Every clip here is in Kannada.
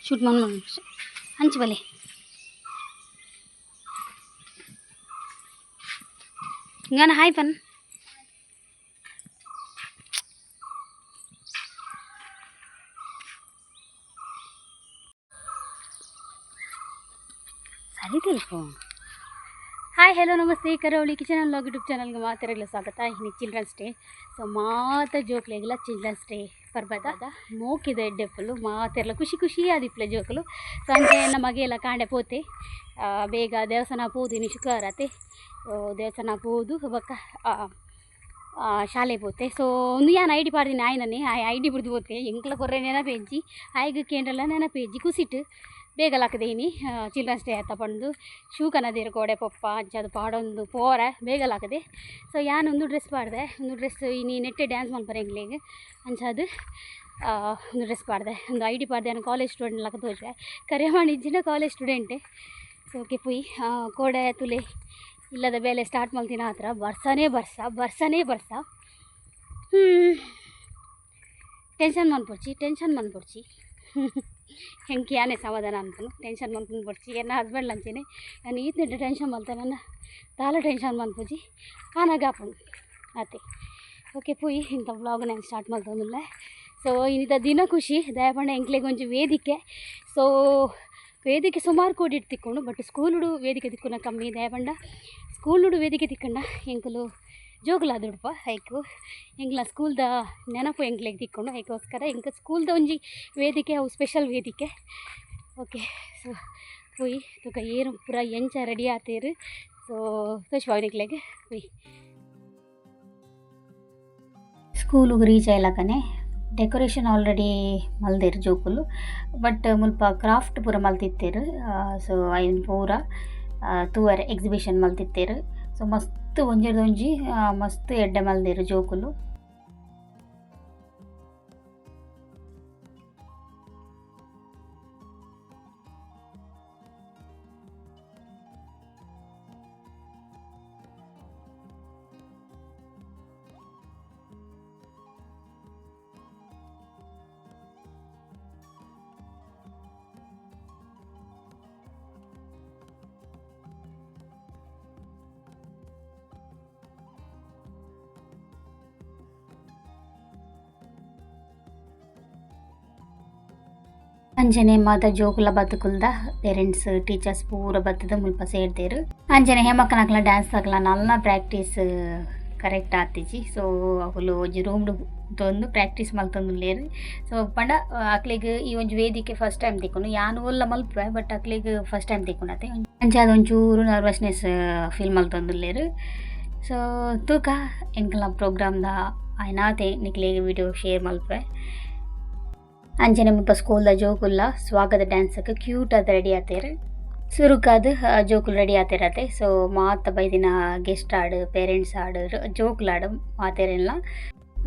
ಶೂಟ್ ಮಾಡಿ ಹಂಚಿ ಬಲೆ ಹಿಂಗಾನ ಹಾಯ್ ಪನ್ ಸರಿ ತಿಳ್ಕೊ. ಹಾಯ್ ಹೆಲೋ ನಮಸ್ತೆ ಕರಾವಳಿ ಕಿಚನ್ ಅಂಡ್ ಲಾಗ್ ಯೂಟ್ಯೂಬ್ ಚಾನಲ್ಗೆ ಮಾತಾಡಲು ಸ್ವಾಗತ. ಇನ್ನು ಚಿಲ್ಡ್ರನ್ಸ್ ಡೇ ಸೊ ಮಾತ ಜೋಕ್ಲೆಗಿಲ್ಲ ಚಿಲ್ಡ್ರನ್ಸ್ ಡೇ ಬರ್ಬದ ಮೋಕಿದೆ ಎಡ್ಡೆ ಫುಲ್ಲು ಮಾತೆಲ್ಲ ಖುಷಿ ಖುಷಿ ಆದಿಪ್ಲೆ ಜೋಕಲು. ಸೊ ಅಂದರೆ ನಮಗೆ ಎಲ್ಲ ಕಾಂಡೆ ಪೋತೆ ಬೇಗ ದೇವಸ್ಥಾನ ಪೋದು ಇನ್ನು ಶುಕ್ರವಾರ ಆತೆ ದೇವಸ್ಥಾನ ಪೋದು ಬಕ್ಕ ಶಾಲೆ ಪೋತೆ. ಸೊ ಒಂದು ಯಾನು ಐ ಡಿ ಪಾಡ್ದಿನಿ ಆಯ್ನನೆ ಐ ಡಿ ಬಿಡ್ದು ಪೋತೆ ಎಂಕ್ಲ ಕೊರ್ರೆ ನೆನಪೇಂಜಿ ಆಯ್ಗೆ ಕೇಂದ್ರಲ್ಲ ನೆನಪೇಂಜಿ ಕುಸಿಟ್ಟು ಬೇಗ ಲಾಕದೇನಿ ಚಿಲ್ಡ್ರನ್ಸ್ ಡೇ ಆಯ್ತಾ ಬಂದು ಶೂ ಕನದಿರು ಗೋಡೆ ಪಪ್ಪ ಅಂಚದು ಪಾಡೊಂದು ಪೋರ ಬೇಗ ಲಾಕದೆ. ಸೊ ಯಾನೊಂದು ಡ್ರೆಸ್ ಪಾಡ್ದೆ ಒಂದು ಡ್ರೆಸ್ ಇನ್ನು ನೆಟ್ಟೆ ಡ್ಯಾನ್ಸ್ ಮಲ್ಪರೆ ಎಂಗ್ಲಿಗೆ ಅಂಚದು ಒಂದು ಡ್ರೆಸ್ ಪಾಡ್ದೆ ಒಂದು ಐ ಡಿ ಪಾಡ್ದೆ ನಾನು ಕಾಲೇಜ್ ಸ್ಟೂಡೆಂಟ್ ಲಾಕ ತೋಜೆ ಕರೆ ಮಾಡಿಜ್ಜಿನ ಕಾಲೇಜ್ ಸ್ಟೂಡೆಂಟೆ. ಸೊ ಓಕೆ ಪುಯ್ ಕೋಡೆ ತುಲೆ ಇಲ್ಲದ ಬೇಲೆ ಸ್ಟಾರ್ಟ್ ಮಲ್ತಿನ ಹತ್ರ ಬರ್ಸನೇ ಬರ್ಸ ಟೆನ್ಷನ್ ಮನ್ಪೊಡ್ಚಿ ಹೆಂಗೆ ಯಾನೇ ಸಮಾಧಾನ ಅನ್ಕೊಂಡು ಟೆನ್ಷನ್ ಮನ್ಕೊಂಡು ಬರ್ಚಿ ಏನ ಹಸ್ಬೆಂಡ್ ಲಂಚೇನೆ ನಾನು ಈತ ಟೆನ್ಷನ್ ಮಲ್ತೆ ನನ್ನ ತಾಲ ಟೆನ್ಷನ್ ಮನ್ಪುಜಿ ಕಾನಾಗಾಪುಂಡು ಅತ್ತೆ. ಓಕೆ ಪುಯ್ ಇಂಥ ವ್ಲಾಗ್ ನಾನು ಸ್ಟಾರ್ಟ್ ಮಾಡ್ತಂದಿಲ್ಲ. ಸೊ ಇನ್ನಿತ ದಿನ ಖುಷಿ ದಯಪಂಡ ಎಂಕ್ಲೆಗೆ ಒಂಚು ವೇದಿಕೆ. ಸೊ ವೇದಿಕೆ ಸುಮಾರು ಕೋಡಿ ತಿಕ್ಕೊಂಡು ಬಟ್ ಸ್ಕೂಲುಡು ವೇದಿಕೆ ತಿಕ್ಕೊಂಡ ಕಮ್ಮಿ ದಯಪಂಡ ಸ್ಕೂಲುಡು ವೇದಿಕೆ ತಿಕ್ಕಂಡ ಎಂಕಲು ಜೋಗುಲಾದುಡುಪ ಐಕು ಎಂಗ್ಲ ಸ್ಕೂಲ್ದ ನೆನಪು ಎಂಕ್ಲೆಗೆ ತಿಕ್ಕೊಂಡು ಐಕೋಸ್ಕರ ಎಂಕ ಸ್ಕೂಲ್ದ ಒಂಜಿ ವೇದಿಕೆ ಅವು ಸ್ಪೆಷಲ್ ವೇದಿಕೆ. ಓಕೆ ಸೊ ಪುಯ್ ತುಕ ಏರು ಪೂರ ಎಂಚ ರೆಡಿ ಆತೇರು. ಸೊ ತೋಚ್ಪಾವನಿಕ್ಲೆಗೆ ಪುಯ್ ಸ್ಕೂಲಿಗೆ ರೀಚ್ ಆಯ್ಲಕನೆ ಡೆಕೋರೇಷನ್ ಆಲ್ರೆಡಿ ಮಲ್ದೇರು ಜೋಕುಲು ಬಟ್ ಮುಲ್ಪ ಕ್ರಾಫ್ಟ್ ಪೂರ ಮಲ್ತಿತ್ತೇರು. ಸೊ ಐನ್ ಪೂರ ತೂವರೆ ಎಕ್ಸಿಬಿಷನ್ ಮಲ್ತಿತ್ತೇರು. ಸೊ ಮಸ್ತ್ ಒಂಜಿ ಮಸ್ತ್ ಎಡ್ಡೆ ಮಲ್ದೇರು ಜೋಕುಲು. ಅಂಜನೆ ಮಾತ ಜೋಕುಲ ಬತ್ತುಕುಲ್ದ ಪೇರೆಂಟ್ಸ್ ಟೀಚರ್ಸ್ ಪೂರ ಬತ್ತದ ಮುಲ್ಪ ಸೇರ್ದೇರು ಅಂಜನೆ ಹೇಮಕ್ಕನಕ್ಲ ಡ್ಯಾನ್ಸ್ ತಕ್ಲ ನಲ್ಲ ಪ್ರಾಕ್ಟೀಸ್ ಕರೆಕ್ಟ್ ಆತಿಜಿ. ಸೊ ಅವಳು ಒಂಜಿ ರೂಮ್ಡು ತಂದು ಪ್ರಾಕ್ಟೀಸ್ ಮಲ್ತೊಂದುಲ್ಲೇರು. ಸೊ ಪಂಡ ಅಕ್ಲಿಗೆ ಈ ಒಂಜಿ ವೇದಿಕೆ ಫಸ್ಟ್ ಟೈಮ್ ತಿಕ್ಕೊಂಡು ಯಾನು ಒಲ್ಲ ಮಲ್ಪೆ ಬಟ್ ಅಕ್ಲಿಗೆ ಫಸ್ಟ್ ಟೈಮ್ ತಿಕ್ಕೊಂಡತೆ ಅಂಚೆ ಅದೊಂಚೂರು ನರ್ವಸ್ನೆಸ್ ಫೀಲ್ ಮಲ್ತೊಂದುಲ್ಲೇರು. ಸೊ ತೂಕ ಎಂಕಲ ಪ್ರೋಗ್ರಾಮ್ದ ಆಯ್ನಾತೆ ನಿಕ್ಲಿಗೆ ವಿಡಿಯೋ ಶೇರ್ ಮಲ್ಪೆ ಅಂಚನೆ ಮುಲ್ಪ ಸ್ಕೂಲ್ದ ಜೋಕುಲ್ಲ ಸ್ವಾಗತ ಡ್ಯಾನ್ಸಕ್ಕೆ ಕ್ಯೂಟ್ ಆದ ರೆಡಿ ಆತೇರು ಸುರುಕಾದ ಜೋಕುಲು ರೆಡಿ ಆತೇರತೆ. ಸೊ ಮಾತ ಬೈದಿನ ಗೆಸ್ಟ್ ಆಡು ಪೇರೆಂಟ್ಸ್ ಆಡು ಜೋಕುಲು ಆಡು ಮಾತೇರೆಲ್ಲ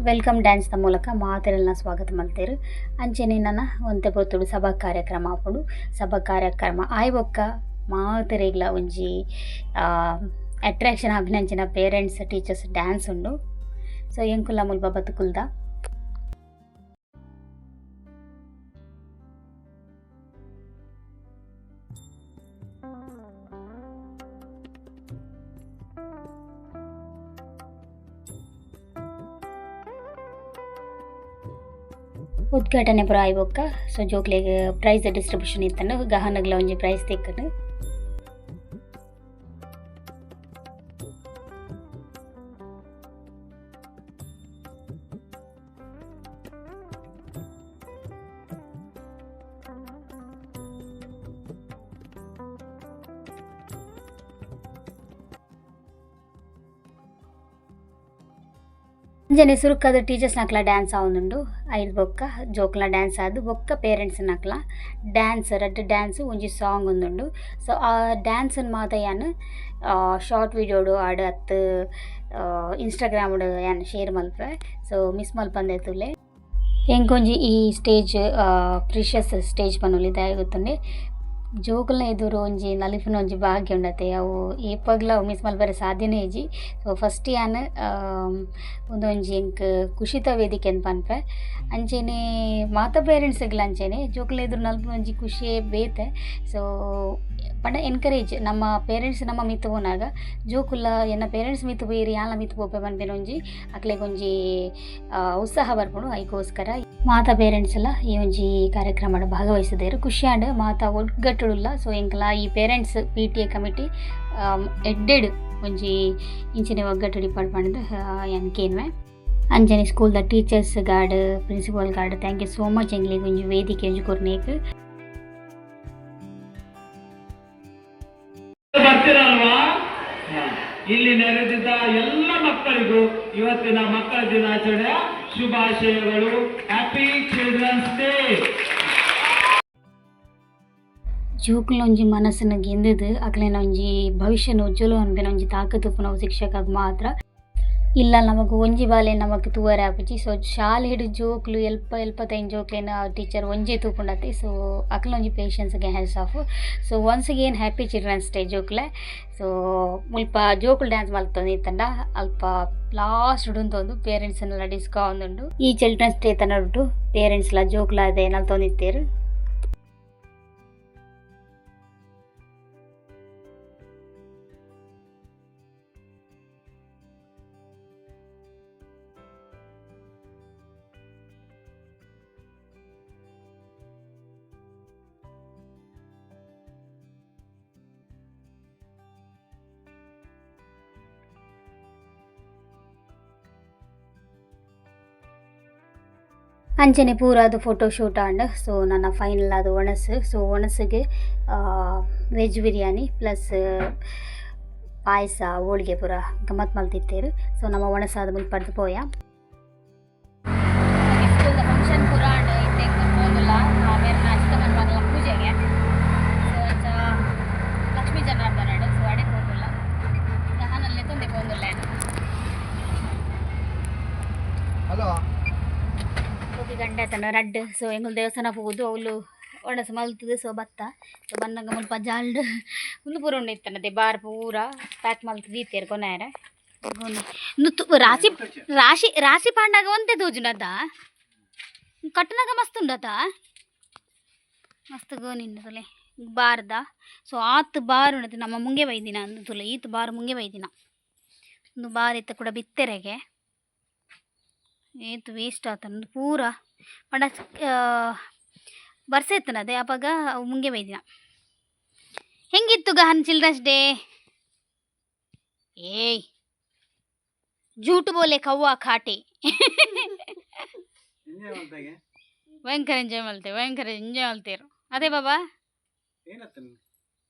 ವೆಲ್ಕಮ್ ಡ್ಯಾನ್ಸ್ದ ಮೂಲಕ ಮಾತೆರೆಲ್ಲ ಸ್ವಾಗತ ಮಲ್ತೇರು. ಅಂಚನೆ ನನ್ನ ಒಂತೆ ಪೊತ್ತುಡು ಸಭಾ ಕಾರ್ಯಕ್ರಮ ಆಪುಂಡು ಸಭಾ ಕಾರ್ಯಕ್ರಮ ಆಯ್ಬೊಕ್ಕ ಮಾತೆರೆಗ್ಲ ಒಂಜಿ ಅಟ್ರಾಕ್ಷನ್ ಅಭಿನಂಚನ ಪೇರೆಂಟ್ಸ್ ಟೀಚರ್ಸ್ ಡ್ಯಾನ್ಸ್ ಉಂಡು. ಸೊ ಎಂಕುಲ್ಲ ಮುಲ್ಪ ಬತ್ತುಕುಲ್ದ ಉದ್ಘಾಟನೆ ಪೂರ ಆಯ್ಬೊಕ್ಕ. ಸೊ ಜೋಕ್ಲೆಗ್ ಪ್ರೈಸ್ ಡಿಸ್ಟ್ರಿಬ್ಯೂಷನ್ ಇತ್ತಂಡು ಗಹನಗ್ಲ ಒಂಜಿ ಪ್ರೈಸ್ ತೆಕ್ಕಂಡು ಅಂಜನೆ ಸುರುಕದ ಟೀಚರ್ಸ್ ನಕ್ಲ ಡ್ಯಾನ್ಸ್ ಆವೊಂದುಂಡು ಐದು ಬೊಕ್ಕ ಜೋಕ್ಲ ಡ್ಯಾನ್ಸ್ ಆದ್ ಬೊಕ್ಕ ಪೇರೆಂಟ್ಸ್ ನಕ್ಲ ಡ್ಯಾನ್ಸ್ ರಡ್ಡ್ ಡ್ಯಾನ್ಸ್ ಒಂಜಿ ಸಾಂಗ್ ಉಂದುಂಡು. ಸೊ ಆ ಡ್ಯಾನ್ಸ್‌ನ್ ಮಾತ ಯಾನ್ ಶಾರ್ಟ್ ವಿಡಿಯೋಡು ಆಡ್ ಅತ್ ಇನ್‌ಸ್ಟಾಗ್ರಾಮ್‌ಡ್ ಯಾನ್ ಶೇರ್ ಮಲ್ಪೆ. ಸೊ ಮಿಸ್ ಮಲ್ಪಂದೆ ತುಲೆ ಎಂಕೊಂಜಿ ಈ ಸ್ಟೇಜ್ ಪ್ರಿಷಿಯಸ್ ಸ್ಟೇಜ್ ಪನೊಲಿ ದಾಯೆ ಗೊತ್ತುಂಡೆ ಜೋಕುಲ್ನ ಎದುರು ಒಂಜಿ ನಲಿಪುನ ಒಂಜಿ ಭಾಗ್ಯ ಉಂಡತೆ ಅವು ಏಪಗ್ಲ ಅವು ಮಿಸ್ ಮಲ್ಪರೆ ಸಾಧ್ಯನೇ ಇಜ್ಜಿ. ಸೊ ಫಸ್ಟ್ ಯಾನ್ ಉಂದೊಂಜಿ ಎಂಕ್ ಖುಷಿತ ವೇದಿಕೆ ಅಂತ ಪನ್ಪೆ ಅಂಚೆನೆ ಮಾತ ಪೇರೆಂಟ್ಸ್‌ಗ್ಲ ಅಂಚೆನೆ ಜೋಕುಲ್ನ ಎದುರು ನಲ್ಪುನ ಒಂಜಿ ಖುಷಿಯೇ ಬೇತೆ. ಸೊ ಪಂಡ ಎನ್ಕರೇಜ್ ನಮ್ಮ ಪೇರೆಂಟ್ಸ್ ನಮ್ಮ ಮಿತ್ತ್ ಪೋನಾಗ ಜೋಕುಲ್ಲ ಎನ್ನ ಪೇರೆಂಟ್ಸ್ ಮಿತ್ತ್ ಪೋಯಿರಿ ಯಾನ್ಲ ಮಿತ್ತ್ ಪೋಪೆ ಪನ್ಪೆನ ಒಂಜಿ ಅಕ್ಲೆಗೊಂಜಿ ಉತ್ಸಾಹ ಬರ್ಪುಂಡು. ಐಕೋಸ್ಕರ ಮಾತ ಪೇರೆಂಟ್ಸ್ ಎಲ್ಲ ಈ ಒಂಜಿ ಕಾರ್ಯಕ್ರಮಡ್ ಭಾಗವಹಿಸಿದೆರ್ ಖುಷಿಯಾಂಡ್ ಮಾತ ಒಗ್ಗಟ್ಟುಡುಲ್ಲ. ಸೊ ಎಂಕಲ ಈ ಪೇರೆಂಟ್ಸ್ PTA ಕಮಿಟಿ ಎಡ್ಡೆಡ್ ಒಂಜಿ ಇಂಚಿನ ಒಗ್ಗಟ್ಟುಡಿ ಪಡ್ಪಂಡ್ ಯಾನ್ ಕೇನ್ವೆ. ಅಂಚನೆ ಸ್ಕೂಲ್ದ ಟೀಚರ್ಸ್ ಗಾಡ್ ಪ್ರಿನ್ಸಿಪಲ್ ಗಾಡ್ ಥ್ಯಾಂಕ್ ಯು ಸೋ ಮಚ್ ಎಂಗ್ಲಿಗೆ ಒಂಜಿ ವೇದಿಕೆ ಒಂಜಿ ಕೊರ್ನೇಕ್. ಬರ್ತೀರಲ್ವಾ? ಇಲ್ಲಿ ನೆರೆದಿದ್ದ ಎಲ್ಲ ಮಕ್ಕಳಿಗೂ ಇವತ್ತಿನ ಮಕ್ಕಳ ದಿನಾಚರಣೆಯ ಶುಭಾಶಯಗಳು. Happy childrens day. ಜೋಕುಲ್ನ ಒಂಜಿ ಮನಸ್ಸನ್ನ ಗೆಂದದ್ ಅಕ್ಲೆನ ಒಂಜಿ ಭವಿಷ್ಯನ ಉಜ್ವಲ ಅನ್ಪೆನ ಒಂಜಿ ತಾಕತ್ತು ಉಪ್ಪುನ ಅವು ಶಿಕ್ಷಕಗ್ ಮಾತ್ರ. ಇಲ್ಲ ನಮಕ್ ಒಂಜಿ ಬಾಲೆ ನಮಕ್ ತೂವರೆ ಆಪುಜಿ. ಸೊ ಶಾಲೆಡ್ ಜೋಕ್ಲು ಎಲ್ಪತೈನ್ ಜೋಕ್ಲೆನ ಟೀಚರ್ ಒಂಜೇ ತೂಪುಂಡತೆ. ಸೊ ಅಕ್ಲ ಒಂಜಿ ಪೇಷನ್ಸ್‌ಗೆ hats off. So once again happy childrens day ಜೋಕ್ಲೆ. ಸೊ ಮುಲ್ಪ ಜೋಕುಲು ಡ್ಯಾನ್ಸ್ ಮಲ್ತೊಂದಿತ್ತಂಡ ಅಲ್ಪ ಲಾಸ್ಟ್ ಉಂತೊಂದು ಪೇರೆಂಟ್ಸ್‌ನ್ನೆಲ್ಲ ಡಿಸ್ಕೋ ಆವೊಂದುಂಡು. ಈ ಚಿಲ್ಡ್ರನ್ಸ್ ಡೇ ತನಡುಟು ಪೇರೆಂಟ್ಸ್‌ಲ ಜೋಕ್ಲ ಅದೇ ನಲ್ತೊಂದಿತ್ತೇರ್. ಅಂಚನೆ ಪೂರ ಅದು ಫೋಟೋ ಶೂಟ್ ಆಂಡ್ ಸೊ ನನ್ನ ಫೈನಲ್ ಅದು ಒಣಸು. ಸೊ ಒಣಸಿಗೆ ವೆಜ್ ಬಿರಿಯಾನಿ ಪ್ಲಸ್ ಪಾಯಸ ಹೋಳಿಗೆ ಪೂರ ಗಮ್ಮತ್ ಮಲ್ತಿತ್ತೇರು. ಸೊ ನಮ್ಮ ಒಣಸಾದ ಮುಲ್ಪಡ್ದು ಪೋಯ ಫಂಕ್ಷನ್ ಪೂರ ಪೂಜೆಗೆ ಲಕ್ಷ್ಮೀ ಜನಾರ್ದನ ಸೊ ಅಡೆ ಹೋಗಲ್ಲ ನಾನಲ್ಲೇ ತೊಂದೆ ಹೋಗಲ್ಲ. ಹಲೋ ಗಂಟೆ ಆತನ ರಡ್ಡ್. ಸೊ ಎಂಗುಲ್ ದೇವಸ್ಥಾನ ಹೋಗುದು ಅವಳು ಒಣಸು ಮಲ್ತದು. ಸೊ ಬತ್ತ ಸೊ ಬಂದಾಗ ಮುಲ್ಪ ಜಾಲ್ಡ್ ಒಂದು ಪೂರ ಉಂಡು ಇತ್ತನದೆ ಬಾರ್ ಪೂರ ಪ್ಯಾಕ್ ಮಲ್ತದು ಇತ್ತೇರು ಕೊನೆಯರ ರಾಶಿ ರಾಶಿ ರಾಶಿ ಪಾಂಡಾಗ ಒಂದೇ ತೋಜುನದ ಕಟ್ಟನಾಗ ಮಸ್ತ್ ಉಂಡತ ಮಸ್ತ್ ಗೋನಿಂದ ತುಲೆ ಬಾರ್ದ. ಸೊ ಆತ್ ಬಾರ್ ಉಂಡತಿ ನಮ್ಮ ಮುಂಗೆ ಬೈದಿನ ಅಂದು ತುಲೆ ಈತ್ ಬಾರ್ ಮುಂಗೆ ಬೈದಿನ ಒಂದು ಬಾರ್ ಇತ್ತ ಕೂಡ ಬಿತ್ತೆರೆಗೆ ಏತು ವೇಸ್ಟ್ ಆತಂದು ಪೂರ ಪಂಡ ಬರ್ಸ ಇತ್ತನದೆ ಅವಾಗ ಅವು ಮುಂಗೆ ಬೈದಿನ. ಹೆಂಗಿತ್ತು ಗಹನ್ ಚಿಲ್ಡ್ರನ್ಸ್ ಡೇ? ಏಯ್ ಜೂಟು ಬೋಲೆ ಕವ್ವ ಖಾಟಿ. ಭಯಂಕರ ಎಂಜಾಯ್ ಮಲ್ತೇರು. ಅದೇ ಬಾಬಾ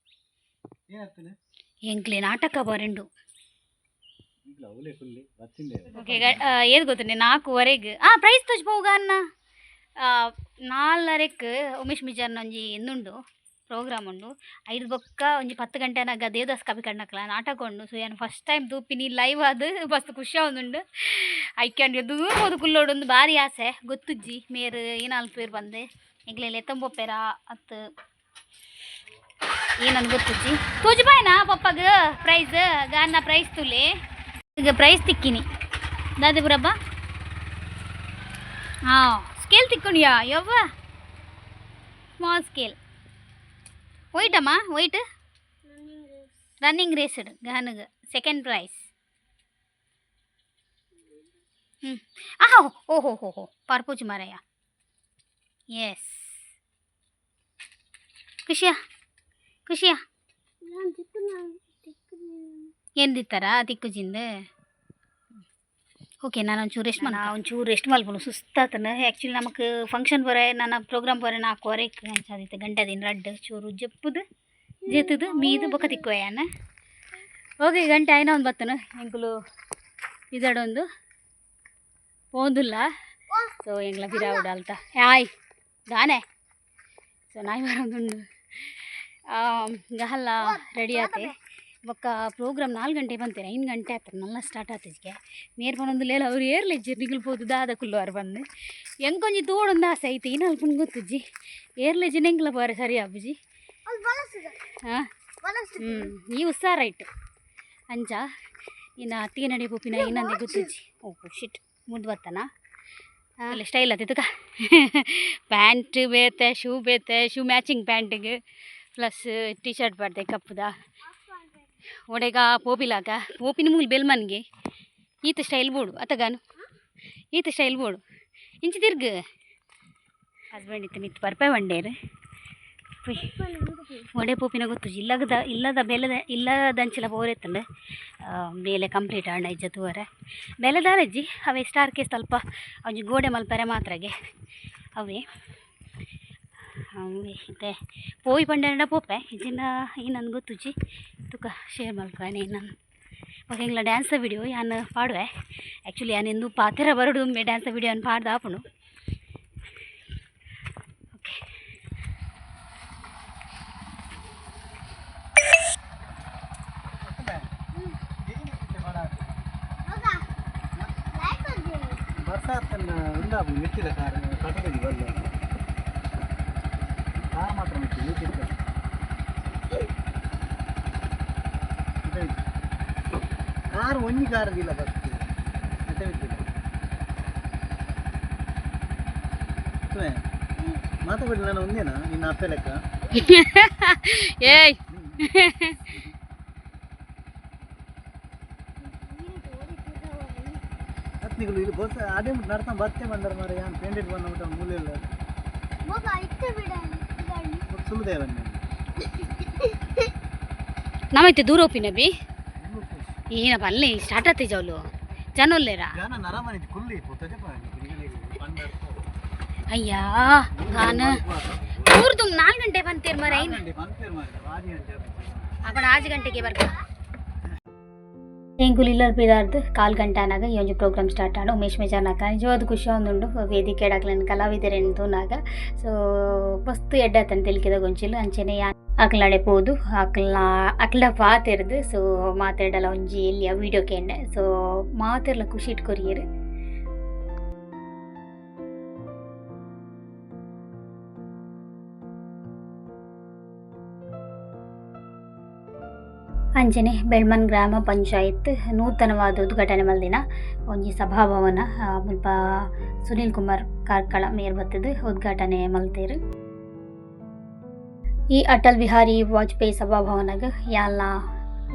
ಎಂಕ್ಲೆ ನಾಟಕ ಬರೆಂಡು. ಓಕೆ ಏದು ಗೊತ್ತುಂಡೆ 4:15 ಪ್ರೈಸ್ ತೋಜ್ಬೋಗ ಅನ್ನ 4:30ಕ್ಕೆ ಉಮೇಶ್ ಮಿಜಾರ್ನ ಒಂಜಿ ಎಂದುಂಡು ಪ್ರೋಗ್ರಾಮ್ ಉಂಡು. 5 ಬೊಕ್ಕ ಒಂಜಿ 10 ಗಂಟೆನಾಗ ದೇವದಾಸ್ ಕವಿ ಕಣ್ಣಕ್ಲ ನಾಟಕ ಉಂಡು. ಸೊ ಏನು ಫಸ್ಟ್ ಟೈಮ್ ತೂಪಿನಿ ಲೈವ್ ಅದು ಮಸ್ತ್ ಖುಷಿ ಆವೊಂದುಂಡು. ಐಕ್ಯಾಂಡ್ ದೂರ ಹೋದು ಕುಲ್ಲೋಡು ಒಂದು ಭಾರಿ ಆಸೆ ಗೊತ್ತುಜ್ಜಿ ಮೇರು ಏನಾಲ್ಕು ಪೇರು ಬಂದೆ ಎಂಗ್ಲೆಲ್ಲ ಎತ್ತಂಬೊಪ್ಪೆರ ಅತ್ ಏನಂದು ಗೊತ್ತುಜ್ಜಿ ತೋಜು ಬಾಯ್ನಾ ಪಪ್ಪಗ ಪ್ರೈಸ್ ಗಾನ ಪ್ರೈಸ್ ತುಲೆ ಈಗ ಪ್ರೈಸ್ ತಿಕ್ಕಿನಿ ದಾದೆ ಬುರಬ್ಬ ಸ್ಕೇಲ್ ತಿಕ್ಕೊಂಡಿಯಾ ಯವ್ವ ಸ್ಮಾಲ್ ಸ್ಕೇಲ್ ವೈಟಮ್ಮ ವೈಟ್ ರನ್ನಿಂಗ್ ರೇಸ್ಡ್ ಗಾನಗ ಸೆಕೆಂಡ್ ಪ್ರೈಸ್. ಓಹೋ ಪಾರ್ಪೂಜಿ ಮಾರಯ್ಯ. ಎಸ್ ಖುಷಿಯಾ ಏನು ದಿತ್ತಾರ ತಿಕ್ಕುಜಿಂದ. ಓಕೆ ನಾನು ಒಂಚೂರು ರೆಸ್ಟ್ ಮಲ್ಪನು ಸುಸ್ತಾತನ. ಆ್ಯಕ್ಚುಲಿ ನಮಗೆ ಫಂಕ್ಷನ್ ಬರ ನನ್ನ ಪ್ರೋಗ್ರಾಮ್ ಬರ 4:15 ಅನ್ಸಾದಿತ್ತು ಗಂಟೆ ದಿನ ರಡ್ಡು ಚೂರು ಜಪ್ಪುದು ಜೆತ್ತದು ಮೀದು ಬೊಕ್ಕ ತಿಕ್ಕೋಯಾನ. ಓಕೆ ಗಂಟೆ ಆಯ್ನ ಒಂದು ಬತ್ತನು ಎಂಕುಲು ಇದಡೊಂದು పోదుల్లా సో ఎంగ్ల పిరావుడు అల్తా హాయ్ గానే సో నాయి వరందుండు ಗಹಲ್ಲ ರೆಡಿ ಆತೆ ಒಕ್ಕ ಪ್ರೋಗ್ರಾಮ್ 4 ಗಂಟೆ ಬಂತೇನೆ 5 ಗಂಟೆ ಆಯ್ತು ನಲ್ಲ ಸ್ಟಾರ್ಟ್ ಆತಿಗೆ ಮೇರ್ ಬಂದೊಂದು ಲೇಲ ಅವ್ರು ಏರ್ಲಿಜ್ಜಿ ನಿಗಲ್ಬೋದು ದಾದ ಕುಲ್ಲುವಾರು ಬಂದು ಹೆಂಗೆ ಕೊಂಚ ತೋಡೊಂದು ಆಸೆ ಐತಿ ಇನ್ನು ಅಲ್ಪನ್ ಗೊತ್ತಜ್ಜಿ ಏರ್ಲಿಜ್ಜಿ ನೆಂಗ್ಲ ಬಾರೆ ಸರಿ ಅಬ್ಬುಜಿ ಹಾಂ ನೀವು ಉತ್ಸಾಹ ರೈಟ್ ಅಂಚ ಇನ್ನು ಅತ್ತಿಗೆ ನಡಿ ಪೋಪಿನ ಇನ್ನೊಂದೇ ಗೊತ್ತಜ್ಜಿ ಓಹ್ ಶಿಟ್ ಮುಂದೆ ಬರ್ತಾನ ಅಲ್ಲಿ ಸ್ಟೈಲ್ ಆತಿತ್ತು ಪ್ಯಾಂಟ್ ಬೇತೆ ಶೂ ಮ್ಯಾಚಿಂಗ್ ಪ್ಯಾಂಟಿಗೆ ಪ್ಲಸ್ ಟಿ ಶರ್ಟ್ ಪಡ್ದೆ ಕಪ್ಪುದ ಒಡೆಗ ಪೋಪಿಲಾಕ ಪೋಪಿನ ಮೂಲ ಬೆಲ್ಮನ್ಗೆ ಈತ ಸ್ಟೈಲ್ ಬೋಡು ಅತಗಾನು ಈತ ಸ್ಟೈಲ್ ಬೋಡು ಇಂಚು ತಿರ್ಗ ಹಸ್ಬೆಂಡ್ ಇತ್ತು ಮಿತ್ತು ಬರ್ಪೆ ಒಂಡೇರು ಒಡೆ ಪೋಪಿನ ಗೊತ್ತು ಇಲ್ಲದಂಚಲ ಪೋರೆತ್ತಂಡು ಬೇಲೆ ಕಂಪ್ಲೀಟ್ ಆಂಡ ಇಜ್ಜತ್ತುವರೆ ಬೆಲೆದಾರಜ್ಜಿ ಅವೇ ಸ್ಟಾರ್ಕೆ ಸ್ವಲ್ಪ ಒಂಜಿ ಗೋಡೆ ಮಲ್ಪರೆ ಮಾತ್ರಗೆ ಅವೇ ಮತ್ತೆ ಪೋಯಿ ಪಂಡ ಪೋಪೆ ಇಜಿನ ನಾನು ಗೊತ್ತುಜಿ ತುಕ ಶೇರ್ ಮಲ್ಪನೆ ನಾನು ಓಕೆಂಗ್ಲ ಡ್ಯಾನ್ಸ್ ವಿಡಿಯೋ ಯಾನು ಪಾಡುವೆ ಆ್ಯಕ್ಚುಲಿ ಯಾನು ಎಂದು ಪಾತ್ರ ಬರಡು ಒಮ್ಮೆ ಡ್ಯಾನ್ಸ್ ವಿಡಿಯೋ ಅನ್ನು ಪಾಡ್ದು ಆಪುನು ಓಕೆ ಮಾತ್ರ ಕಾರು ಒಂಜಿ ಕಾರದಿಲ್ಲ ಬಸ್ ಮಾತಾಡಿ ನಾನು ಒಂದೇನಾ ನಿನ್ನ ಅಪ್ಪ ಲೆಕ್ಕ ಏಯ್ ಹತ್ನಿಗಳು ಇಲ್ಲಿ ಬಸ್ ಅದೇ ನಡ್ತಾ ಬರ್ತೇ ಬಂದಾರ ಮಾರ ಯಾನು ಪೇಂಡೆಡ್ ಬಂದ ಮೂಲೆ ಇಲ್ಲ ಸುಳ್ಳುದೇವನ್ನ ನಮೈತೆ ದೂರ ಒಪ್ಪಿನ ಬಿ ಏನಪ್ಪ ಅಲ್ಲಿ ಸ್ಟಾರ್ಟ್ ಆತಿ ಜವಲು ಜನಲ್ಲೇರಾ ಜನ ನರಮನೆ ಕುಲ್ಲಿ ಅಯ್ಯಾ ನಾನು ಊರ್ದು 4 ಗಂಟೆ ಬಂತೀರ್ ಮರ ಅಪ್ಪಣ 5 ಗಂಟೆಗೆ ಬರ್ಕ ಎಂಕುಲು ಇಲ್ಲರ್ ಪಿದಾರ್ದು 4 ಗಂಟೆ ಅನಾಗ ಈ ಒಂದು ಪ್ರೋಗ್ರಾಮ್ ಸ್ಟಾರ್ಟ್ ಆಡು ಉಮೇಶ್ ಮೇಜಾರ್ನಾಕ ನಿಜವಾದ ಖುಷಿ ಒಂದುಂಡು ವೇದಿಕೆ ಆಡಕ್ಲನ್ ಕಲಾವಿದರೆಂದುನಾಗ ಸೊ ಮಸ್ತ್ ಎಡ್ಡತನ ತೆಲ್ಕಿದ ಗೊಂಚಿಲು ಅಂಚೆನೆ ಅಕ್ಲಾಡೆ ಪೋದು ಅಕ್ಲ ಪಾತೆರ್ದು ಸೊ ಮಾತಾಡಲ್ಲ ಒಂಜಿ ಎಲ್ಲಿಯ ವೀಡಿಯೋ ಕೇಂಡೆ ಸೊ ಮಾತೆರ್ಲ ಖುಷಿ ಇಟ್ಕೊರಿಯರು ಅಂಚನೆ ಬೆಳ್ಮನ್ ಗ್ರಾಮ ಪಂಚಾಯತ್ ನೂತನವಾದ ಉದ್ಘಾಟನೆ ಮಲ್ದಿನ ಒಂಜಿ ಸಭಾಭವನ ಮುಲ್ಪ ಸುನೀಲ್ ಕುಮಾರ್ ಕಾರ್ಕಳ ಮೇಯರ್ ಬತ್ತದು ಉದ್ಘಾಟನೆ ಮಲ್ತೇರು ಈ ಅಟಲ್ ಬಿಹಾರಿ ವಾಜಪೇಯಿ ಸಭಾಭವನಗ ಯಾಲ್ನ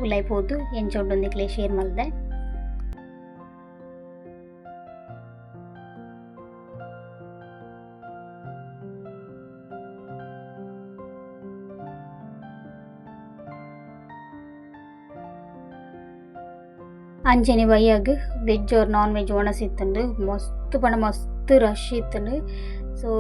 ಉಲೈಪೋದು ಎಂಚೊಂಡೊಂದಿಕ್ಲೆ ಶೇರ್ ಮಲ್ದೆ ಅಂಚನೆ ಬೈಯಾಗ ವೆಜ್ ಆರ್ ನಾನ್ ವೆಜ್ ಒಣಸ್ ಇತ್ತಂಡು ಮಸ್ತ್ ರಶ್ ಇತ್ತಂಡು ಸೊ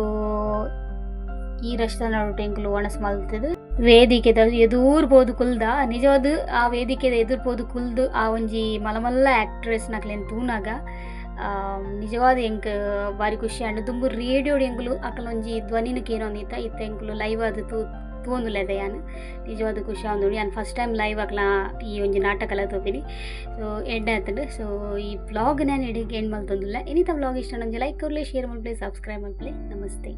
ಈ ರಶ್ದ ನೋಡು ಎಂಕುಲು ಒಣಸ್ ಮಲ್ತದು ವೇದಿಕೆದ ಎದುರ್ಬೋದು ಕುಲ್ದ ನಿಜವಾದ ಆ ವೇದಿಕೆದ ಎದುರ್ಬೋದು ಕುಲ್ದು ಆ ಒಂಜಿ ಮಲಮಲ್ಲ ಆ್ಯಕ್ಟ್ರೆಸ್ ನಕ್ಲೆನ್ ತೂನಾಗ ನಿಜವಾದ ಎಂಕ್ ಬಾರಿ ಖುಷಿ ಅಂಡು ತುಂಬು ರೇಡಿಯೋಡು ಎಂಕುಲು ಅಕಲೊಂಜಿ ಧ್ವನಿನಕ್ಕೆ ಏನೊಂದಿತ್ತ ಇತ್ತ ಎಂಕುಲು ಲೈವ್ ಅದು ತೋಂದುಲೆದ ಯಾನು ನಿಜವಾದ ಖುಷಿ ಆಂದುಂಡು ಯಾನು ಫಸ್ಟ್ ಟೈಮ್ ಲೈವ್ ಅಕ್ಲ ಈ ಒಂಜಿ ನಾಟಕಲ ತೋಪಿನಿ ಸೊ ಎಡ್ಡೆ ಆತಂಡು ಸೊ ಈ ವ್ಲಾಗ್ ನಾನು ಎಡಿಗೆ ಏನು ಮಲ್ತೊಂದಿಲ್ಲ ಇನ್ನಿತ ವ್ಲಾಗ್ ಇಷ್ಟ ನಂಗೆ ಲೈಕ್ ಕೊರ್ಲೆ ಶೇರ್ ಮಾಡ್ಲಿ ಸಬ್ಸ್ಕ್ರೈಬ್ ಮಾಡ್ಲಿ ನಮಸ್ತೆ.